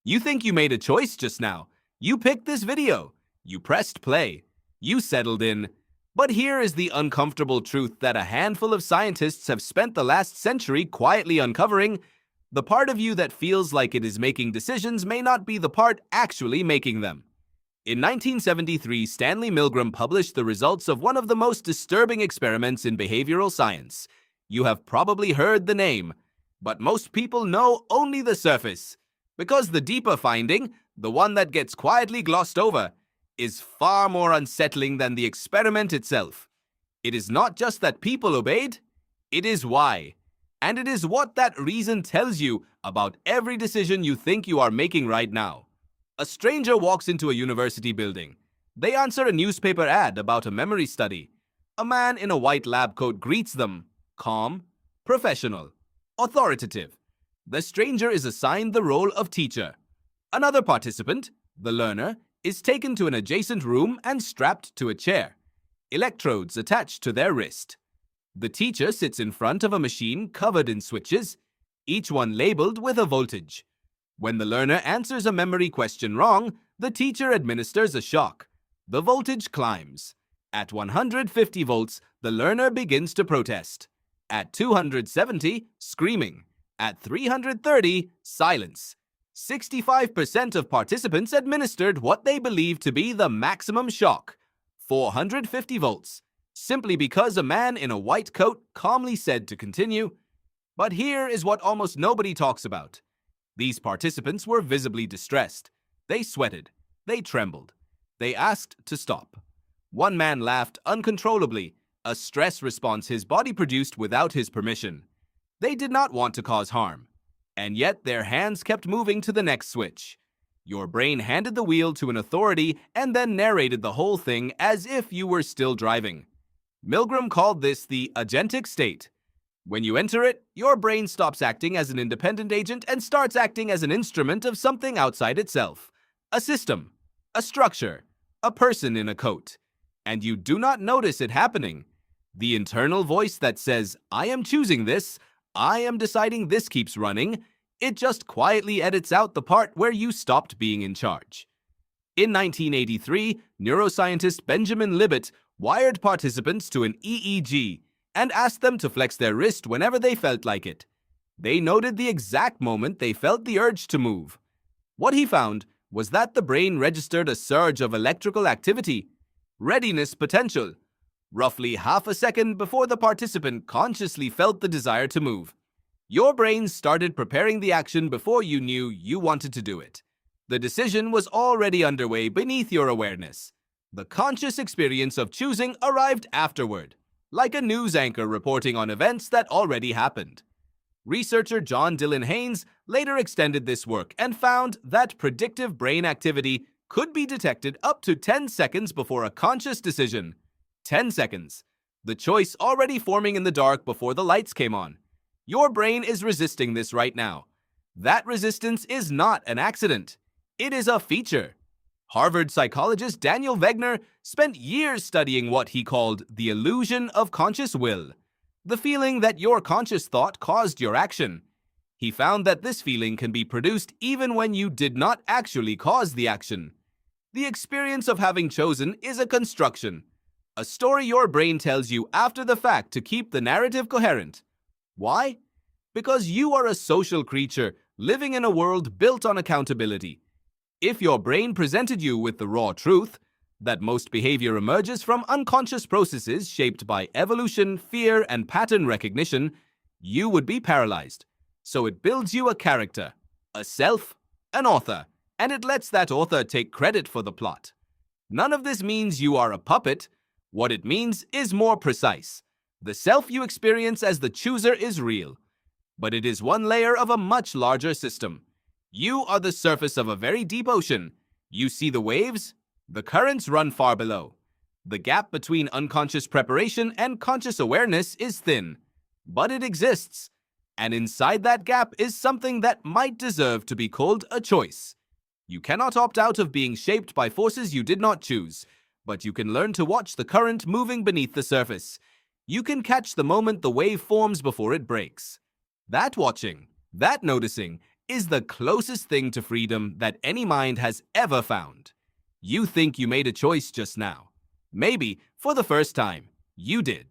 You think you made a choice just now. You picked this video. You pressed play. You settled in. But here is the uncomfortable truth that a handful of scientists have spent the last century quietly uncovering. The part of you that feels like it is making decisions may not be the part actually making them. In 1973, Stanley Milgram published the results of one of the most disturbing experiments in behavioral science. You have probably heard the name, but most people know only the surface. Because the deeper finding, the one that gets quietly glossed over, is far more unsettling than the experiment itself. It is not just that people obeyed, it is why. And it is what that reason tells you about every decision you think you are making right now. A stranger walks into a university building. They answer a newspaper ad about a memory study. A man in a white lab coat greets them, calm, professional, authoritative. The stranger is assigned the role of teacher. Another participant, the learner, is taken to an adjacent room and strapped to a chair, electrodes attached to their wrist. The teacher sits in front of a machine covered in switches, each one labeled with a voltage. When the learner answers a memory question wrong, the teacher administers a shock. The voltage climbs. At 150 volts, the learner begins to protest. At 270, screaming. At 330, silence. 65% of participants administered what they believed to be the maximum shock, 450 volts, simply because a man in a white coat calmly said to continue. But here is what almost nobody talks about. These participants were visibly distressed. They sweated. They trembled. They asked to stop. One man laughed uncontrollably, a stress response his body produced without his permission. They did not want to cause harm. And yet their hands kept moving to the next switch. Your brain handed the wheel to an authority and then narrated the whole thing as if you were still driving. Milgram called this the agentic state. When you enter it, your brain stops acting as an independent agent and starts acting as an instrument of something outside itself. A system, a structure, a person in a coat. And you do not notice it happening. The internal voice that says, I am choosing this, I am deciding this keeps running, it just quietly edits out the part where you stopped being in charge. In 1983, neuroscientist Benjamin Libet wired participants to an EEG and asked them to flex their wrist whenever they felt like it. They noted the exact moment they felt the urge to move. What he found was that the brain registered a surge of electrical activity, readiness potential, roughly half a second before the participant consciously felt the desire to move. Your brain started preparing the action before you knew you wanted to do it. The decision was already underway beneath your awareness. The conscious experience of choosing arrived afterward, like a news anchor reporting on events that already happened. Researcher John Dylan Haynes later extended this work and found that predictive brain activity could be detected up to 10 seconds before a conscious decision. 10 seconds. The choice already forming in the dark before the lights came on. Your brain is resisting this right now. That resistance is not an accident. It is a feature. Harvard psychologist Daniel Wegner spent years studying what he called the illusion of conscious will, the feeling that your conscious thought caused your action. He found that this feeling can be produced even when you did not actually cause the action. The experience of having chosen is a construction, a story your brain tells you after the fact to keep the narrative coherent. Why? Because you are a social creature living in a world built on accountability. If your brain presented you with the raw truth, that most behavior emerges from unconscious processes shaped by evolution, fear, and pattern recognition, you would be paralyzed. So it builds you a character, a self, an author, and it lets that author take credit for the plot. None of this means you are a puppet. What it means is more precise. The self you experience as the chooser is real, but it is one layer of a much larger system. You are the surface of a very deep ocean. You see the waves. The currents run far below. The gap between unconscious preparation and conscious awareness is thin, but it exists. And inside that gap is something that might deserve to be called a choice. You cannot opt out of being shaped by forces you did not choose, but you can learn to watch the current moving beneath the surface. You can catch the moment the wave forms before it breaks. That watching, that noticing, is the closest thing to freedom that any mind has ever found. You think you made a choice just now. Maybe, for the first time, you did.